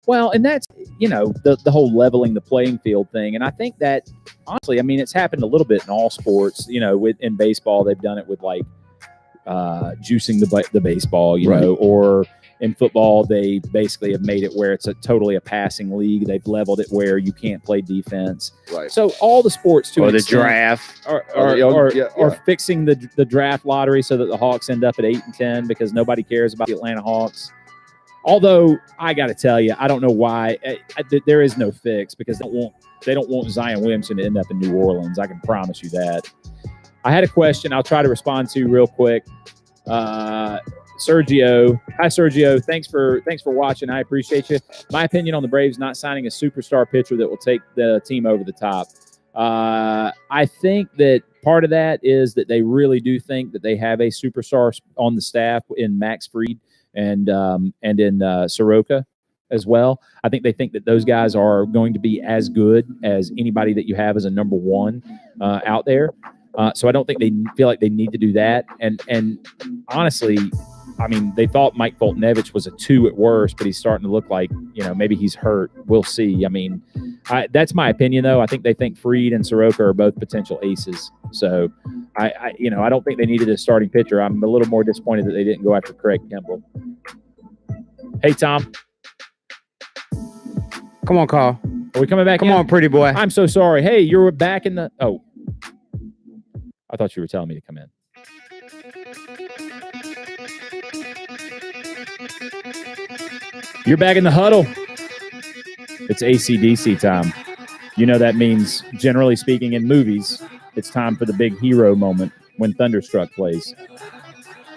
Well, and that's the whole leveling the playing field thing, and I think that honestly, I mean, it's happened a little bit in all sports. In baseball, they've done it with like juicing the baseball, Right. or in football, they basically have made it where it's totally a passing league. They've leveled it where you can't play defense. Right. So all the sports to Or an the extent draft. are fixing the draft lottery so that the Hawks end up at 8-10 because nobody cares about the Atlanta Hawks. Although I got to tell you, I don't know why there is no fix because they don't want Zion Williamson to end up in New Orleans. I can promise you that. I had a question I'll try to respond to real quick. Sergio, hi Sergio, thanks for watching. I appreciate you. My opinion on the Braves not signing a superstar pitcher that will take the team over the top. I think that part of that is that they really do think that they have a superstar on the staff in Max Fried and in Soroka as well. I think they think that those guys are going to be as good as anybody that you have as a number one out there. So I don't think they feel like they need to do that. And honestly, I mean, they thought Mike Foltynewicz was a 2 at worst, but he's starting to look like, maybe he's hurt. We'll see. I mean, that's my opinion, though. I think they think Fried and Soroka are both potential aces. So, I don't think they needed a starting pitcher. I'm a little more disappointed that they didn't go after Craig Kimbrell. Hey, Tom. Come on, Carl. Are we coming back in? Come on, pretty boy. I'm so sorry. Hey, you're back in the... Oh. I thought you were telling me to come in. You're back in the huddle. It's AC/DC time. That means, generally speaking, in movies, it's time for the big hero moment when Thunderstruck plays.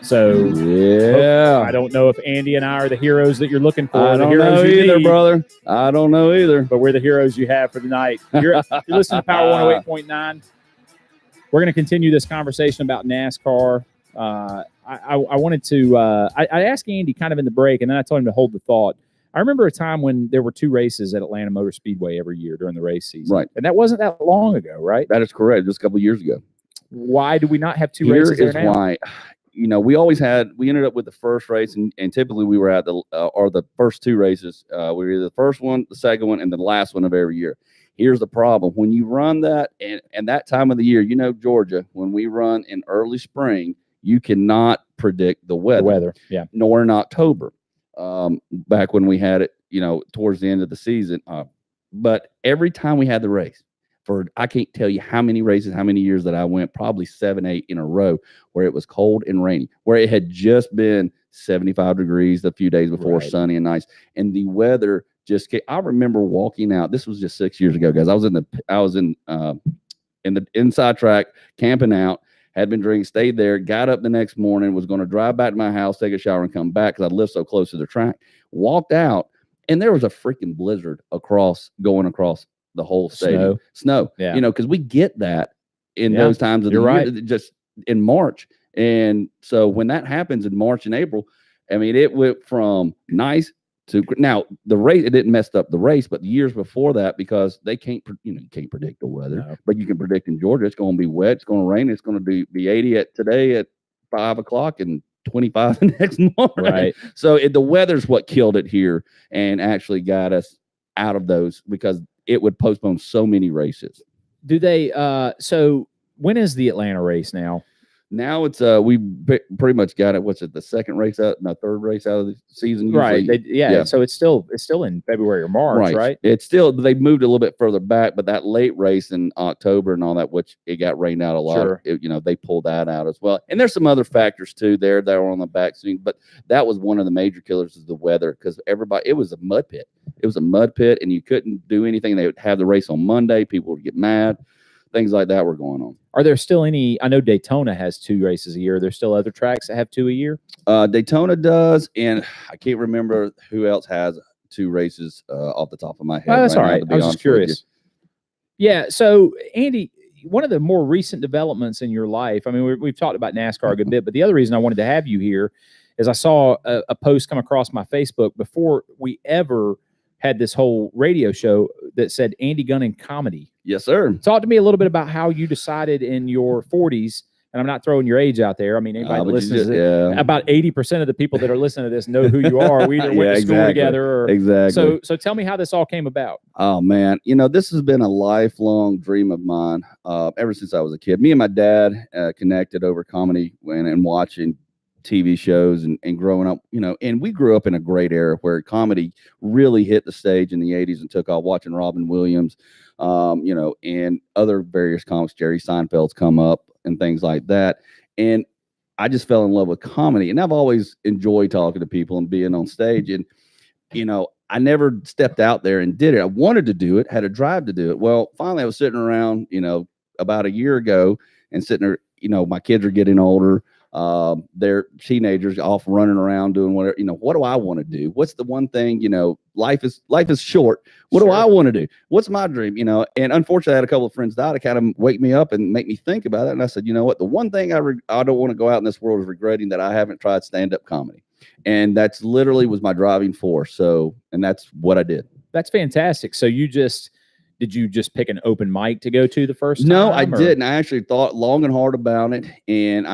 So, yeah. I don't know if Andy and I are the heroes that you're looking for. I don't know either, brother. I don't know either. But we're the heroes you have for the night. You're listening to Power 108.9. We're going to continue this conversation about NASCAR. I wanted to I asked Andy kind of in the break, and then I told him to hold the thought. I remember a time when there were 2 races at Atlanta Motor Speedway every year during the race season. Right. And that wasn't that long ago, right? That is correct. Just a couple of years ago. Why do we not have 2 races there now? Here is why. We ended up with the first race, and typically we were at the first 2 races. We were either the first one, the second one, and the last one of every year. Here's the problem. When you run that, and that time of the year, Georgia, when we run in early spring, you cannot predict the weather. Yeah. Nor in October, back when we had it, towards the end of the season. But every time we had the race, I can't tell you how many races, how many years that I went, probably 7, 8 in a row, where it was cold and rainy, where it had just been 75 degrees a few days before, right, sunny and nice, and the weather just came. I remember walking out. This was just 6 years ago, guys. I was in the inside track camping out. Had been drinking, stayed there, got up the next morning, was going to drive back to my house, take a shower, and come back because I lived so close to the track. Walked out, and there was a freaking blizzard going across the whole stadium. Snow. Yeah. Because we get that in those times of the year, just in March. And so when that happens in March and April, I mean, it went from nice to now the race. It didn't mess up the race, but the years before that, because they can't, you can't predict the weather, but you can predict in Georgia, it's going to be wet, it's going to rain, it's going to be 80 today at 5 o'clock and 25 the next morning. Right. So the weather's what killed it here and actually got us out of those, because it would postpone so many races. Do they? So when is the Atlanta race now? Now it's we pretty much got it. What's it? The second race out, no, third race out of the season. Usually. Right. So it's still in February or March, right? It's still, they moved a little bit further back, but that late race in October and all that, which it got rained out a lot. Sure. They pulled that out as well. And there's some other factors too there that were on the back scene, but that was one of the major killers, is the weather, because it was a mud pit. It was a mud pit, and you couldn't do anything. They would have the race on Monday. People would get mad. Things like that were going on. Are there still any? I know Daytona has 2 races a year. Are there still other tracks that have 2 a year? Daytona does, and I can't remember who else has 2 races off the top of my head. Oh, that's all right. I was just curious. Yeah. So, Andy, one of the more recent developments in your life, I mean, we've talked about NASCAR a good bit, but the other reason I wanted to have you here is I saw a post come across my Facebook before we ever had this whole radio show that said Andy Gunn in comedy. Yes, sir. Talk to me a little bit about how you decided in your 40s and I'm not throwing your age out there. I mean, anybody that listens to it, about 80% of the people that are listening to this know who you are. We either went to school together or So tell me how this all came about. Oh man, this has been a lifelong dream of mine ever since I was a kid. Me and my dad connected over comedy and watching TV shows and growing up, and we grew up in a great era where comedy really hit the stage in the 80s and took off, watching Robin Williams, and other various comics, Jerry Seinfeld's come up and things like that. And I just fell in love with comedy, and I've always enjoyed talking to people and being on stage. And, I never stepped out there and did it. I wanted to do it, had a drive to do it. Well, finally I was sitting around, about a year ago and sitting there, my kids are getting older. They're teenagers off running around doing whatever, what do I want to do? What's the one thing, life is short. What do I want to do? What's my dream? And unfortunately I had a couple of friends die to kind of wake me up and make me think about it. And I said, you know what, the one thing I don't want to go out in this world is regretting that I haven't tried stand-up comedy. And that's literally was my driving force. And that's what I did. That's fantastic. So did you just pick an open mic to go to the first time? No, I didn't. I actually thought long and hard about it. And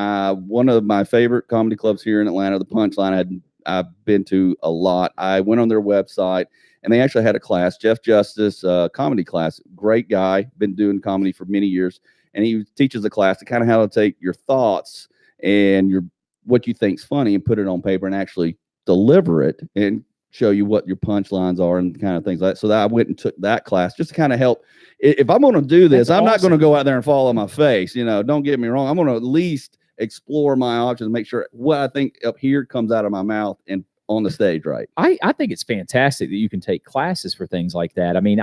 one of my favorite comedy clubs here in Atlanta, the Punchline, I've been to a lot. I went on their website and they actually had a class, Jeff Justice comedy class. Great guy, been doing comedy for many years. And he teaches a class to kind of how to take your thoughts and what you think's funny and put it on paper and actually deliver it and show you what your punchlines are and kind of things like that. So that I went and took that class just to kind of help. If I'm going to do this, I'm not going to go out there and fall on my face. Don't get me wrong. I'm going to at least explore my options and make sure what I think up here comes out of my mouth and on the stage, right? I think it's fantastic that you can take classes for things like that. I mean,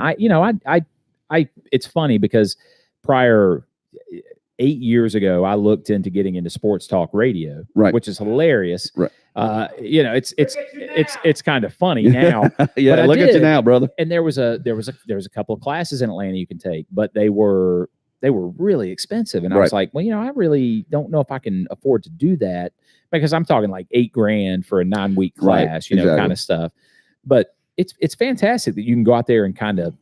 it's funny because prior 8 years ago, I looked into getting into sports talk radio, right, which is hilarious. Right. It's kind of funny now. Yeah, but look at you now, brother. And there was a couple of classes in Atlanta you can take, but they were really expensive. And I was like, well, I really don't know if I can afford to do that because I'm talking like $8,000 for a 9-week class, kind of stuff. But it's fantastic that you can go out there and kind of,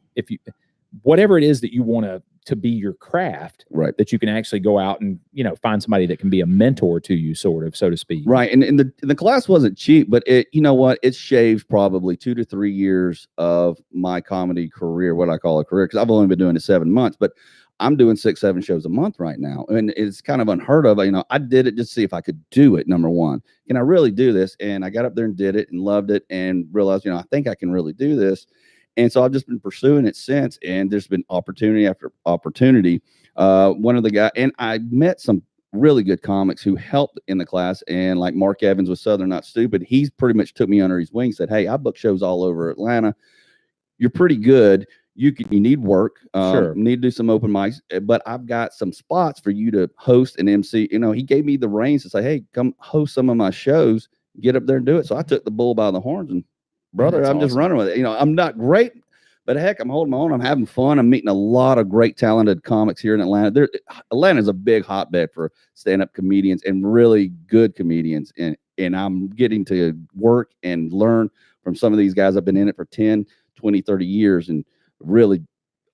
whatever it is that you want to be your craft, right, that you can actually go out and find somebody that can be a mentor to you, sort of, so to speak. Right. And the class wasn't cheap, but it shaved probably 2 to 3 years of my comedy career, what I call a career, because I've only been doing it 7 months, but I'm doing 6-7 shows a month right now. And it's kind of unheard of. I did it just to see if I could do it. Number one, can I really do this? And I got up there and did it and loved it and realized, I think I can really do this. And so I've just been pursuing it since, and there's been opportunity after opportunity. One of the guys, and I met some really good comics who helped in the class, and like Mark Evans with Southern Not Stupid, he's pretty much took me under his wing, said, hey, I book shows all over Atlanta. You're pretty good. You need work. Sure. Need to do some open mics, but I've got some spots for you to host and MC. He gave me the reins to say, hey, come host some of my shows, get up there and do it. So I took the bull by the horns and brother, I'm just running with it. I'm not great, but heck, I'm holding my own. I'm having fun. I'm meeting a lot of great, talented comics here in Atlanta. Atlanta is a big hotbed for stand-up comedians and really good comedians. And I'm getting to work and learn from some of these guys. I've been in it for 10, 20, 30 years and really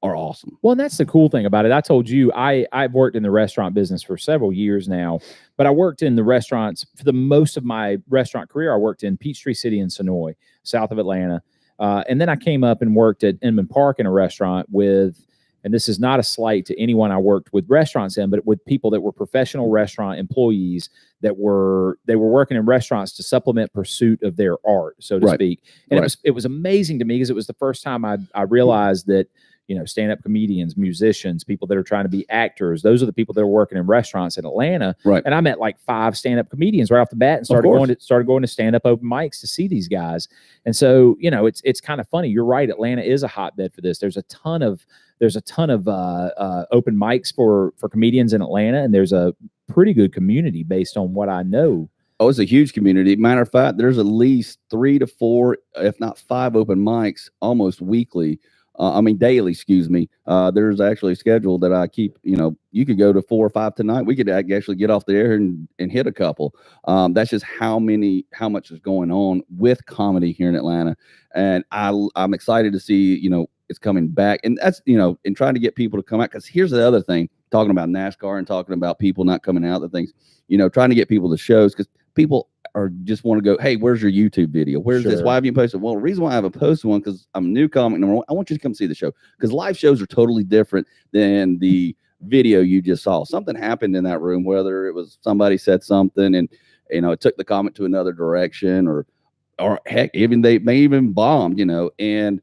are awesome. Well, and that's the cool thing about it. I told you, I've worked in the restaurant business for several years now, but I worked in the restaurants for the most of my restaurant career. I worked in Peachtree City and Sonoy, south of Atlanta. And then I came up and worked at Inman Park in a restaurant with, and this is not a slight to anyone I worked with restaurants in, but with people that were professional restaurant employees they were working in restaurants to supplement pursuit of their art, so to speak. And it was amazing to me because it was the first time I realized that, stand-up comedians, musicians, people that are trying to be actors, those are the people that are working in restaurants in Atlanta. Right. And I met like 5 stand-up comedians right off the bat and started going to stand-up open mics to see these guys. And so, it's kind of funny. You're right. Atlanta is a hotbed for this. There's a ton of open mics for comedians in Atlanta, and there's a pretty good community based on what I know. Oh, it's a huge community. Matter of fact, there's at least 3 to 4, if not 5 open mics almost weekly. Daily, excuse me. There's actually a schedule that I keep, you could go to 4 or 5 tonight. We could actually get off the air and hit a couple. That's just how much is going on with comedy here in Atlanta. And I'm excited to see, it's coming back. And that's, and trying to get people to come out. Because here's the other thing. talking about NASCAR and talking about people not coming out, the things, trying to get people to shows, because people are just want to go, hey, where's your YouTube video? Where's this? Why have you posted? Well, the reason why I haven't posted one, because I'm a new comic. Number one, I want you to come see the show, because live shows are totally different than the video you just saw. Something happened in that room, whether it was somebody said something and it took the comic to another direction, or heck, even they may even bombed, and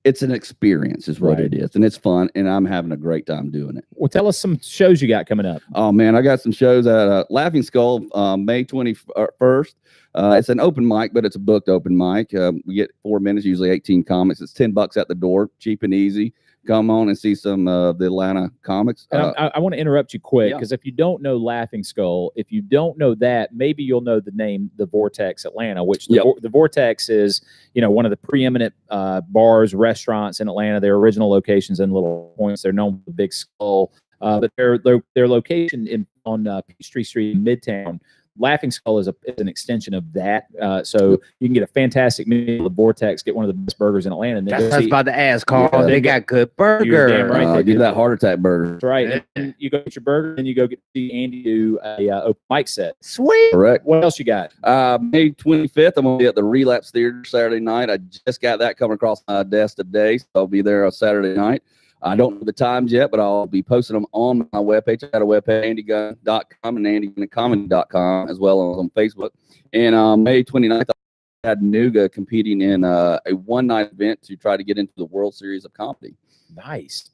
it's an experience is what it is. And it's fun. And I'm having a great time doing it. Well, tell us some shows you got coming up. Oh man, I got some shows at Laughing Skull, May 21st. It's an open mic, but it's a booked open mic. We get 4 minutes, usually 18 comics. It's $10 at the door, cheap and easy. Come on and see some of the Atlanta comics. I want to interrupt you quick, because if you don't know Laughing Skull, if you don't know that, maybe you'll know the name The Vortex Atlanta, which the Vortex is, one of the preeminent bars, restaurants in Atlanta. Their original locations in Little Points. They're known for the Big Skull, but their location on Peachtree Street in Midtown. Laughing Skull is an extension of that. So you can get a fantastic meal at the Vortex, get one of the best burgers in Atlanta. And then that's what I was about to ask, Carl. Yeah, they got good burgers. Damn right. They do that heart attack burger. That's right. And you go get your burger, and you go get to see Andy do a open mic set. Sweet. Correct. What else you got? May 25th, I'm going to be at the Relapse Theater Saturday night. I just got that coming across my desk today, so I'll be there on Saturday night. I don't know the times yet, but I'll be posting them on my webpage. I got a webpage, andygunn.com and andygunnacomedy.com, as well as on Facebook. And May 29th, I had Nuga competing in a one-night event to try to get into the World Series of Comedy. Nice.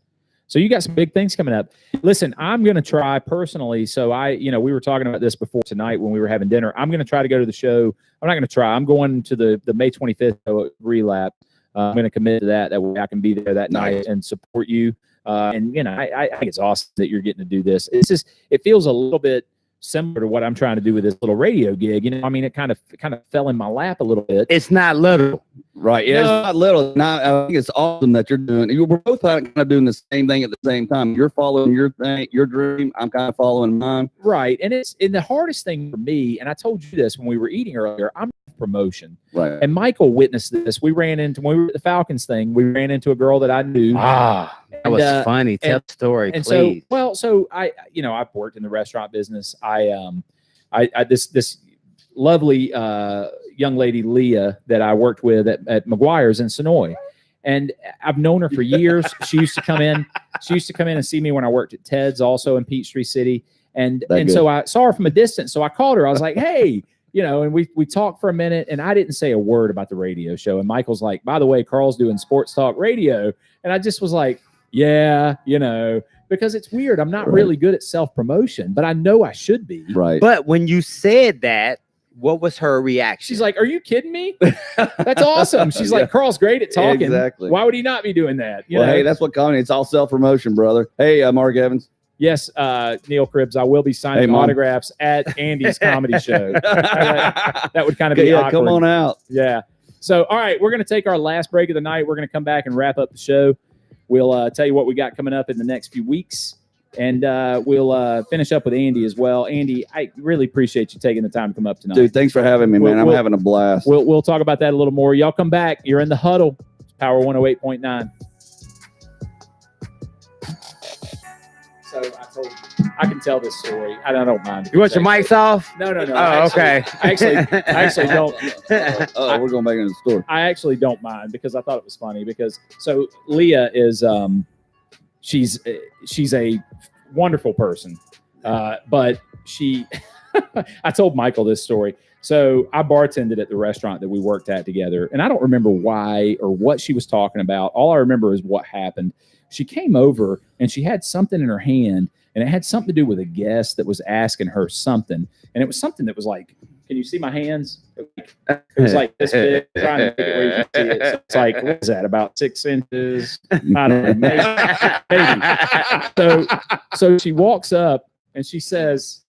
So you got some big things coming up. Listen, I'm going to try personally. So we were talking about this before tonight when we were having dinner. I'm going to try to go to the show. I'm not going to try. I'm going to the May 25th show at Relapse. I'm going to commit to that. That way I can be there that night and support you. And I think it's awesome that you're getting to do this. It feels a little bit similar to what I'm trying to do with this little radio gig. It kind of fell in my lap a little bit. It's not little. Right. Yeah, it's not little. I think it's awesome that you're doing. We're both kind of doing the same thing at the same time. You're following your thing, your dream. I'm kind of following mine. Right. And the hardest thing for me, and I told you this when we were eating earlier, I'm promotion. Right. And Michael witnessed this. When we were at the Falcons thing, we ran into a girl that I knew. That was funny. Tell the story, and please. So I've worked in the restaurant business. This lovely young lady, Leah, that I worked with at McGuire's in Sonoy. And I've known her for years. She used to come in and see me when I worked at Ted's, also in Peachtree City. And so I saw her from a distance. So I called her. I was like, hey, and we talked for a minute, and I didn't say a word about the radio show. And Michael's like, by the way, Carl's doing sports talk radio. And I just was like, yeah, because it's weird. I'm not really good at self-promotion, but I know I should be. Right. But when you said that, what was her reaction? She's like, are you kidding me? That's awesome. She's like, Carl's great at talking. Exactly. Why would he not be doing that? Hey, that's what comedy. It's all self-promotion, brother. Hey, Mark Evans. Yes, Neil Cribbs, I will be signing autographs at Andy's comedy show. That would kind of be awkward. Come on out. Yeah. So, all right, we're going to take our last break of the night. We're going to come back and wrap up the show. We'll tell you what we got coming up in the next few weeks, and we'll finish up with Andy as well. Andy, I really appreciate you taking the time to come up tonight. Dude, thanks for having me, man. I'm having a blast. We'll talk about that a little more. Y'all come back. You're in the Huddle. Power 108.9. So I can tell this story. I don't mind. You want your mics off? No. Oh, okay. I actually don't. We're going back into the store. I actually don't mind, because I thought it was funny. So Leah is she's a wonderful person, but she. I told Michael this story. So I bartended at the restaurant that we worked at together, and I don't remember why or what she was talking about. All I remember is what happened. She came over and she had something in her hand, and it had something to do with a guest that was asking her something. And it was something that was like, can you see my hands? It was like this big, trying to make it where you can see it. So it's like, what is that, about 6 inches? I don't know, maybe. So she walks up and she says,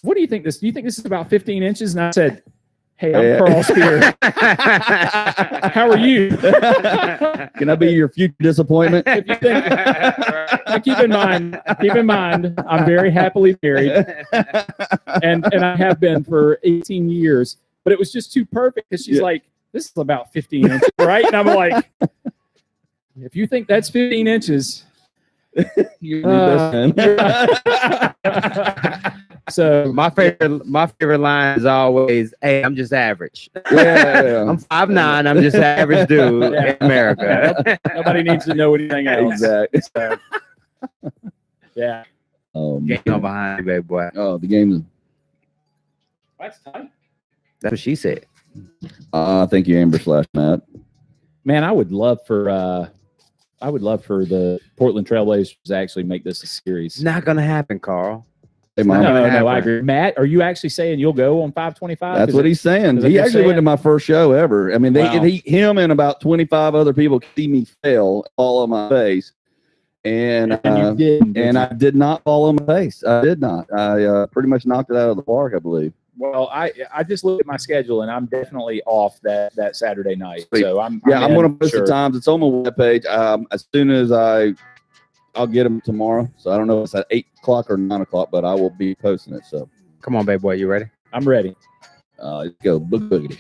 what do you think this? Do you think this is about 15 inches? And I said, hey, I'm Carl Spear. How are you? Can I be your future disappointment? If you think, keep in mind, I'm very happily married, and I have been for 18 years. But it was just too perfect, because she's like, this is about 15 inches, right? And I'm like, if you think that's 15 inches, Your new best friend. So my favorite line is always, "Hey, I'm just average. Yeah. I'm 5'9". I'm just an average dude in America." Nobody needs to know anything else. Exactly. So, yeah. Game on behind you, baby boy. Oh, the game is. That's tight. That's what she said. Thank you, Amber / Matt. Man, I would love for the Portland Trailblazers to actually make this a series. It's not gonna happen, Carl. Hey, No, Mom. I agree. Matt, are you actually saying you'll go on 525? That's what he's saying. He actually went to my first show ever. I mean, him and about 25 other people see me fail all on my face. And I did not fall on my face. I did not. I pretty much knocked it out of the park, I believe. Well, I just looked at my schedule and I'm definitely off that Saturday night. Sweet. So I'm going to post the times. It's on my webpage. As soon as I'll get them tomorrow. So I don't know if it's at 8 o'clock or 9 o'clock, but I will be posting it. So come on, baby boy, you ready? I'm ready. Let's go. Boogity.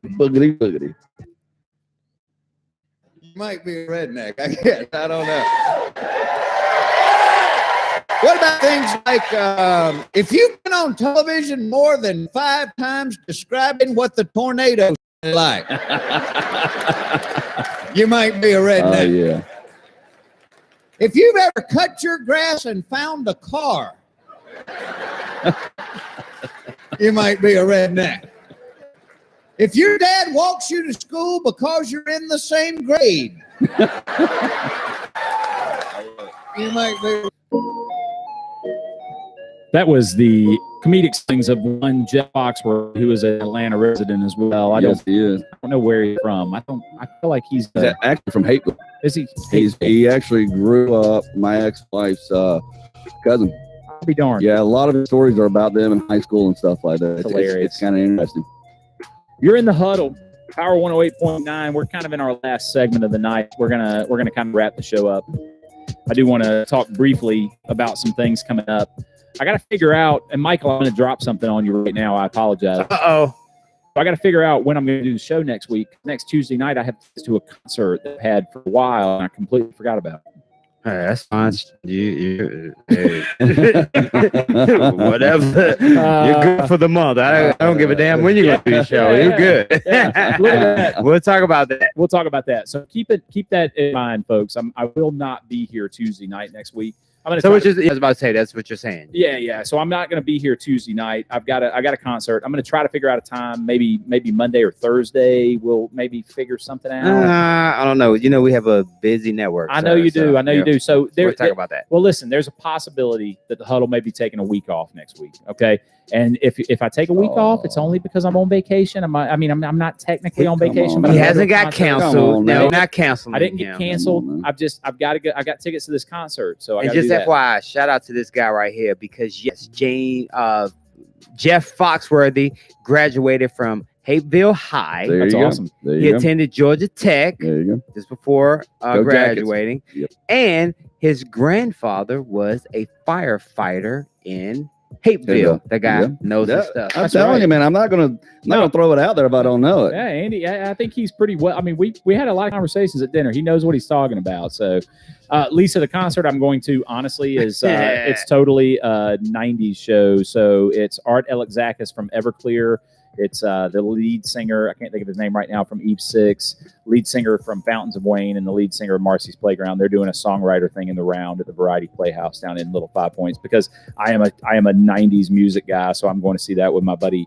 Boogity, boogity. You might be a redneck. I guess. I don't know. What about things like if you've been on television more than 5 times describing what the tornado is like? You might be a redneck. Yeah. If you've ever cut your grass and found a car, you might be a redneck. If your dad walks you to school because you're in the same grade, you might be. That was the comedic things of one Jeff Foxworth, who is an Atlanta resident as well. I don't know where he's from. I feel like he's actually from Hapeville. Is he? He actually grew up my ex-wife's cousin. I'll be darned. Yeah, a lot of his stories are about them in high school and stuff like that. It's kind of interesting. You're in the Huddle, Power 108.9. We're kind of in our last segment of the night. We're gonna kind of wrap the show up. I do want to talk briefly about some things coming up. I got to figure out, and Michael, I'm going to drop something on you right now. I apologize. Uh-oh. I got to figure out when I'm going to do the show next week. Next Tuesday night, I have to do a concert that I've had for a while, and I completely forgot about it. Hey, that's fine. You whatever. You're good for the month. I don't give a damn when you're going to do the show. You're good. Look at that. We'll talk about that. We'll talk about that. So keep that in mind, folks. I will not be here Tuesday night next week. I was about to say, that's what you're saying. Yeah. So I'm not going to be here Tuesday night. I got a concert. I'm going to try to figure out a time. Maybe Monday or Thursday. We'll maybe figure something out. I don't know. You know, we have a busy network. I know you do. You do. So we'll talk about that. Well, listen, there's a possibility that the Huddle may be taking a week off next week. Okay. And if I take a week off, it's only because I'm on vacation. I'm not technically on vacation, but he hasn't got canceled. No, not canceled. I didn't get canceled. I've got to go. I got tickets to this concert. So I just FYI, shout out to this guy right here because yes, Jeff Foxworthy graduated from Hapeville High. That's awesome. He attended Georgia Tech. There you go. Just before graduating. Yep. And his grandfather was a firefighter in Hapeville. The guy knows his stuff. I'm telling you, man, I'm not gonna throw it out there if I don't know it. Yeah, Andy, I think he's pretty well. I mean, we had a lot of conversations at dinner. He knows what he's talking about. So, Lisa, the concert I'm going to honestly is it's totally a '90s show. So it's Art Alexakis from Everclear. It's the lead singer. I can't think of his name right now from Eve 6, lead singer from Fountains of Wayne, and the lead singer of Marcy's Playground. They're doing a songwriter thing in the round at the Variety Playhouse down in Little 5 Points because I am a '90s music guy, so I'm going to see that with my buddy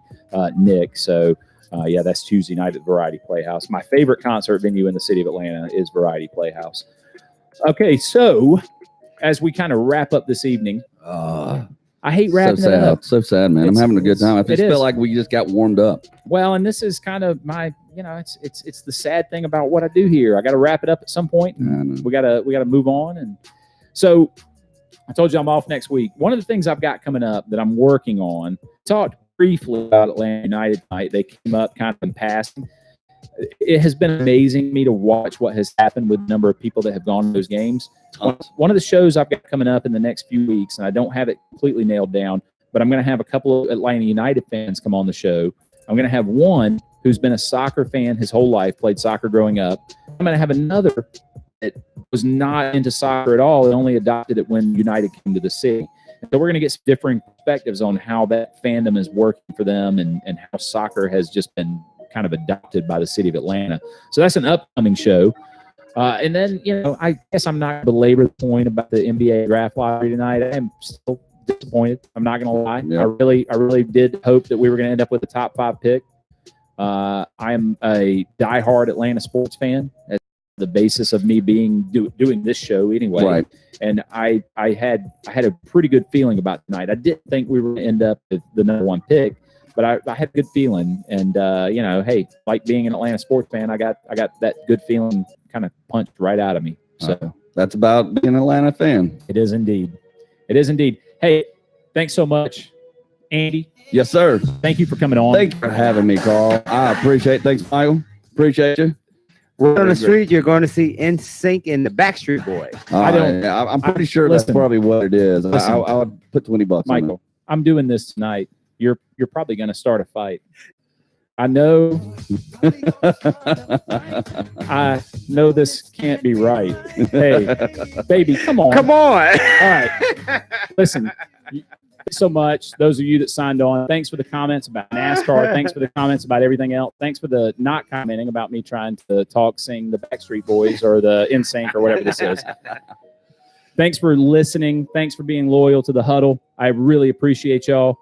Nick. So that's Tuesday night at Variety Playhouse. My favorite concert venue in the city of Atlanta is Variety Playhouse. Okay, so as we kind of wrap up this evening. I hate wrapping it up. So sad, man. I'm having a good time. I just feel like we just got warmed up. Well, and this is kind of my, it's the sad thing about what I do here. I got to wrap it up at some point. We got to move on. And so I told you I'm off next week. One of the things I've got coming up that I'm working on, talked briefly about Atlanta United tonight. They came up kind of in passing. It has been amazing to me to watch what has happened with the number of people that have gone to those games. One of the shows I've got coming up in the next few weeks, and I don't have it completely nailed down, but I'm going to have a couple of Atlanta United fans come on the show. I'm going to have one who's been a soccer fan his whole life, played soccer growing up. I'm going to have another that was not into soccer at all and only adopted it when United came to the city. So we're going to get some differing perspectives on how that fandom is working for them and how soccer has just been kind of adopted by the city of Atlanta. So that's an upcoming show. And then, I guess I'm not going to belabor the point about the NBA draft lottery tonight. I am still disappointed. I'm not going to lie. Yeah. I really did hope that we were going to end up with the top 5 pick. I am a diehard Atlanta sports fan. That's the basis of me doing this show anyway. Right. And I had a pretty good feeling about tonight. I didn't think we were going to end up with the number 1 pick, but I had a good feeling. And hey, like being an Atlanta sports fan, I got that good feeling kind of punched right out of me. So that's about being an Atlanta fan. It is indeed. Hey, thanks so much, Andy. Yes, sir. Thank you for coming on. Thank you for having me, Carl. I appreciate it. Thanks, Michael. Appreciate you. We're on the street. You're going to see NSYNC and the Backstreet Boys. I'm pretty sure that's probably what it is. I would put $20, Michael. I'm doing this tonight. You're probably going to start a fight. I know. I know this can't be right. Hey, baby, come on. Come on. All right. Listen. Thanks so much. Those of you that signed on, thanks for the comments about NASCAR. Thanks for the comments about everything else. Thanks for the not commenting about me trying to sing the Backstreet Boys or the NSYNC or whatever this is. Thanks for listening. Thanks for being loyal to the Huddle. I really appreciate y'all.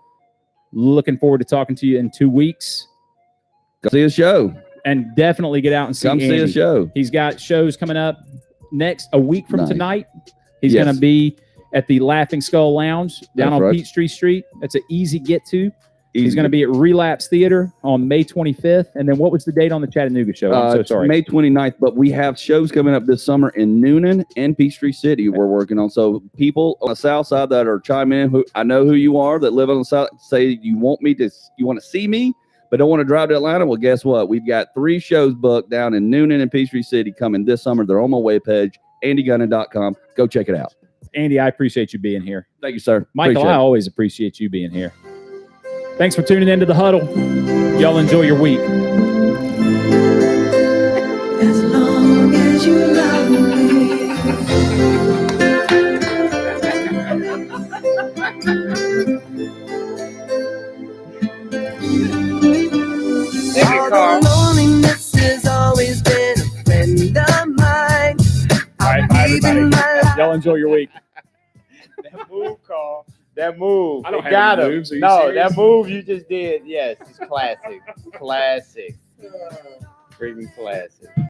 Looking forward to talking to you in 2 weeks. Go see a show. And definitely get out and see Andy. See a show. He's got shows coming up a week from tonight. He's going to be at the Laughing Skull Lounge down on Peachtree Street. That's an easy get to. He's going to be at Relapse Theater on May 25th. And then what was the date on the Chattanooga show? I'm so sorry. May 29th, but we have shows coming up this summer in Noonan and Peachtree City we're working on. So people on the south side that are chiming in, I know who you are that live on the south, say you want to see me, but don't want to drive to Atlanta. Well, guess what? We've got 3 shows booked down in Noonan and Peachtree City coming this summer. They're on my webpage, andygunnan.com. Go check it out. Andy, I appreciate you being here. Thank you, sir. Michael, I always appreciate you being here. Thanks for tuning into the Huddle. Y'all enjoy your week. As long as you love me. All the loneliness has always been a friend of mine. All right, bye, everybody. Y'all enjoy your week. That move, Carl. That move. I don't have any moves. No, that move you just did. Yes, it's classic. Classic. Freaking classic.